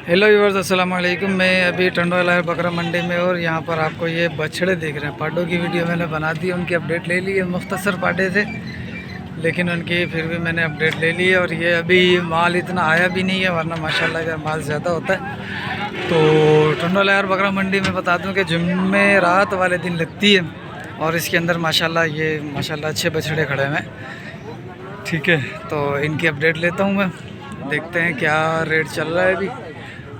Hello viewers, अस्सलाम वालेकुम। मैं अभी टंडवाला बकरा मंडी में और यहाँ पर आपको ये बछड़े देख रहे हैं। पाडों की वीडियो मैंने बना दी, उनकी अपडेट ले ली है। मुख्तसर पाडे थे लेकिन उनकी फिर भी मैंने अपडेट ले ली है। और ये अभी माल इतना आया भी नहीं है, वरना माशाल्लाह का माल ज़्यादा होता है। तो टंडवाला बकरा मंडी में बता दूँ कि जुम्मे रात वाले दिन लगती है और इसके अंदर माशाल्लाह अच्छे बछड़े खड़े हैं। ठीक है, तो इनकी अपडेट लेता हूँ मैं, देखते हैं क्या रेट चल रहा है अभी।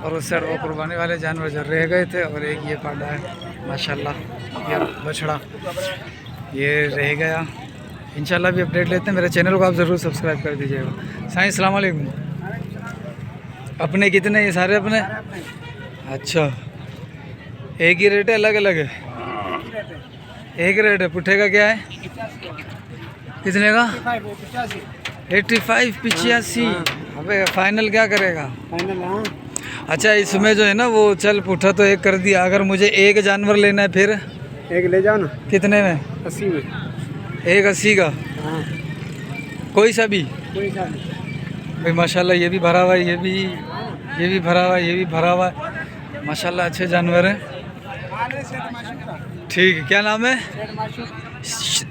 और उस साइड वो कुर्बानी वाले जानवर जो रह गए थे, और एक ये पाडा है माशाल्लाह, ये बछड़ा ये रह गया। इंशाल्लाह भी अपडेट लेते हैं। मेरे चैनल को आप ज़रूर सब्सक्राइब कर दीजिएगा। साईं अस्सलाम वालेकुम। अपने कितने ये सारे अपने? अच्छा, एक ही रेट है, अलग अलग है? एक रेट है। पुट्ठे का क्या है? कितने का? 85 85। अबे फाइनल क्या करेगा? फाइनल अच्छा, इसमें जो है ना वो चल पुट्ठा तो एक कर दिया। अगर मुझे एक जानवर लेना है फिर? एक ले जाओ ना। कितने में? 80 में। एक 80 का? हाँ। कोई सा भी? कोई सा भी भाई माशाल्लाह, ये भी भरा हुआ है, ये भी भरा हुआ है, ये भी भरा हुआ है। माशाल्लाह अच्छे जानवर हैं। ठीक है, क्या नाम है?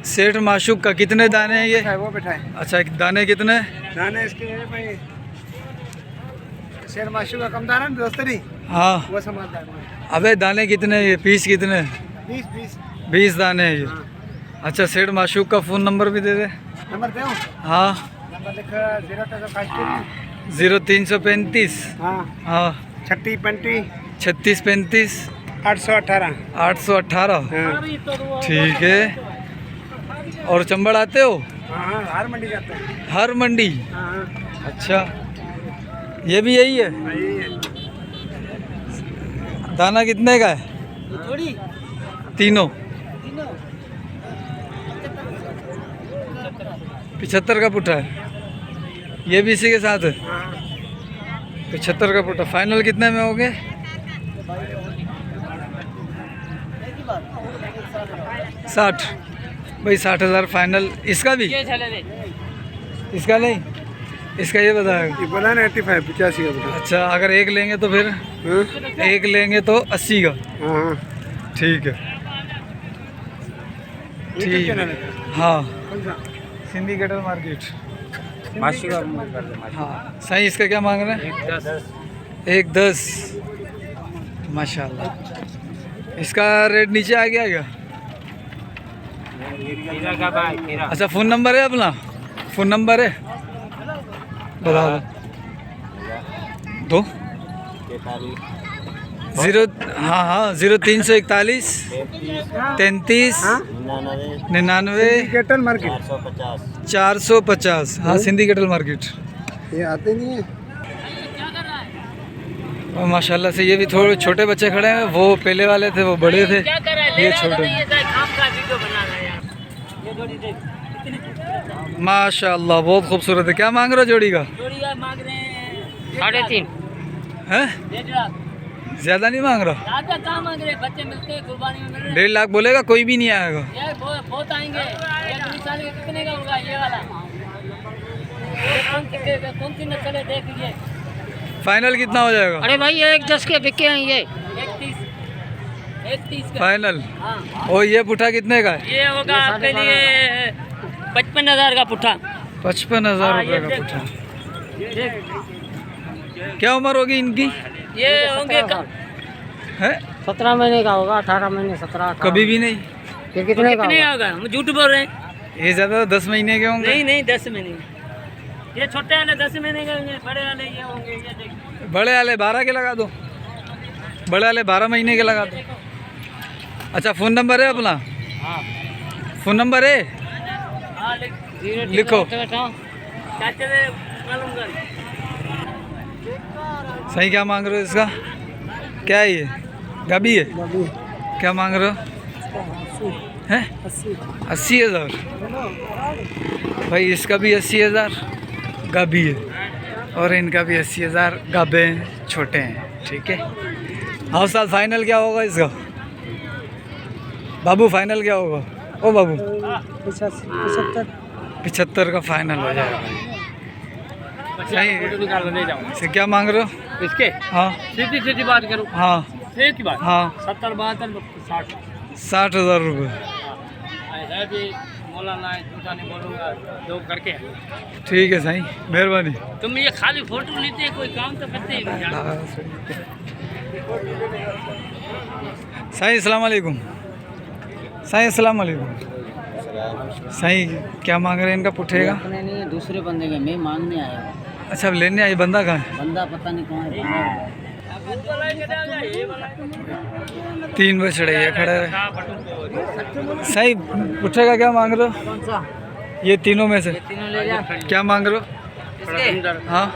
सेठ माशूक का। कितने दाने हैं ये? वो बैठा है। अच्छा, दाने कितने? दाने इसके भाई शेर माशू का कम दाना दोस्तरी। हाँ, वो समझदार है। अबे दाने कितने हैं ये? पीस कितने? 20 दाने हैं ये। हाँ। अच्छा, सेठ माशूक का फ़ोन नंबर भी दे दे। नंबर दे। हाँ, नंबर लिख 0335। हाँ हाँ, 36 35 818। 818। हाँ। ठीक है। और चंबड़ आते हो? हाँ, हर मंडी जाते हैं। हर मंडी? हाँ। अच्छा, ये भी यही है? यही है। दाना कितने का है? तीनों 75 का पुट्ठा है। ये भी इसी के साथ है? 75 का पुट्ठा। फाइनल कितने में हो गए? 60। भाई 60,000 फाइनल। इसका भी? इसका नहीं, इसका ये बताएगा। ये बोला ना 85 85 का बोला। अच्छा, अगर एक लेंगे तो फिर? हाँ? एक लेंगे तो 80 का। हाँ। ठीक है, ठीक है। हाँ, सिंधी कैटल मार्केट। हाँ, सही। इसका क्या मांग रहे हैं? 110। माशाल्लाह। इसका रेट नीचे आ गया क्या? अच्छा, फ़ोन नंबर है अपना? फ़ोन नंबर है, बता दो। 0 हाँ 0341 33 99 कैटल मार्केट 450। हाँ, सिंधी कैटल मार्केट। ये आते नहीं है। और माशाल्लाह से ये भी थोड़े छोटे बच्चे खड़े हैं। वो पहले वाले थे, वो बड़े थे, ये छोटे। माशाल्लाह बहुत खूबसूरत है। क्या मांग रहे हो जोड़ी का? मांग रहे हैं 3.5 हैं? ज़्यादा नहीं मांग रहा? कहाँ मांग रहे हैं? बच्चे मिलते हैं कुर्बानी में मिल रहे 1.5 लाख बोलेगा? कोई भी नहीं आएगा। हैं। बहुत आएंगे। ये 2 साल का कितने का होगा ये वाला? ये कौन सी नस्ल है देख लीजिए। फाइनल कितना हो जाएगा? अरे भाई ये 1.10 के बिके हैं ये। 1.30 का फाइनल। हाँ। और ये पुट्ठा कितने का है? ये होगा आपके लिए 55,000 का पुट्ठा। 55,000 रुपये का पुट्ठा। क्या उम्र होगी इनकी? ये होंगे है 17 महीने का होगा। 18 महीने 17। कभी भी नहीं? ये कितने का कितने होगा? हम झूठ बोल रहे हैं। ये ज़्यादा 10 महीने के होंगे। नहीं 10 महीने। ये छोटे वाले 10 महीने के होंगे, बड़े वाले ये होंगे। ये देखिए, बड़े वाले 12 के लगा दो। बड़े वाले 12 महीने के लगा दो। अच्छा, फ़ोन नंबर है अपना? हाँ। फ़ोन नंबर है? हाँ, लिखो। चाचा ने मालूम कर। सही। क्या मांग रहे हो इसका? क्या है ये? गाबी है? क्या मांग रहे हो? हैं? 80,000। भाई इसका भी 80,000 गाबी है, और इनका भी 80,000 गाबे हैं, छोटे हैं। ठीक है। हाँ साल फाइनल क्या होगा इसका? बाबू फाइनल क्या होगा? ओ बाबू 75 का फाइनल हो जाएगा। सही। से क्या मांग रहे हो? इसके हाँ सीधी सीधी बात करूँ, हाँ एक ही बात, हाँ 70 72 60 60,000 रुपये। है भी मौलाना है, झूठा नहीं बोलूँगा, दो करके। ठीक है साईं, मेहरबानी। तुम ये खाली फोटो लेते हैं, कोई काम तो करते ही नहीं। साईं अस्सलाम वालेकुम। साईं अस्सलाम वालेकुम। साईं क्या मांग रहे हैं इनका पुट्ठेगा? अपने नहीं, दूसरे बंदे का, मैं मांगने आया हूँ। अच्छा अब लेने आई, बंदा कहाँ है? बंदा पता नहीं कहाँ है। 3 बछड़े ये खड़े हैं। साईं पुट्ठे का क्या मांग रहे हो? कौन सा? ये तीनों में से तीनों ले जा। क्या मांग रहे हो? हाँ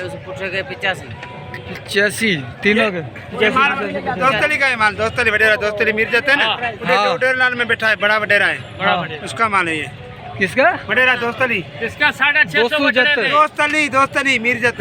उसे पूछेगा 85। 85 तीनों के। दोस्तली का है माल, दोस्तली वडेरा, दोस्तली मिल जाते हैं ना, हाँ। वडेरा लाल में बैठा है, बड़ा वडेरा है, हाँ। उसका माल है ये किसका? वडेरा दोस्तली, इसका 650 270। दोस्तली दोस्तली मिर्जत।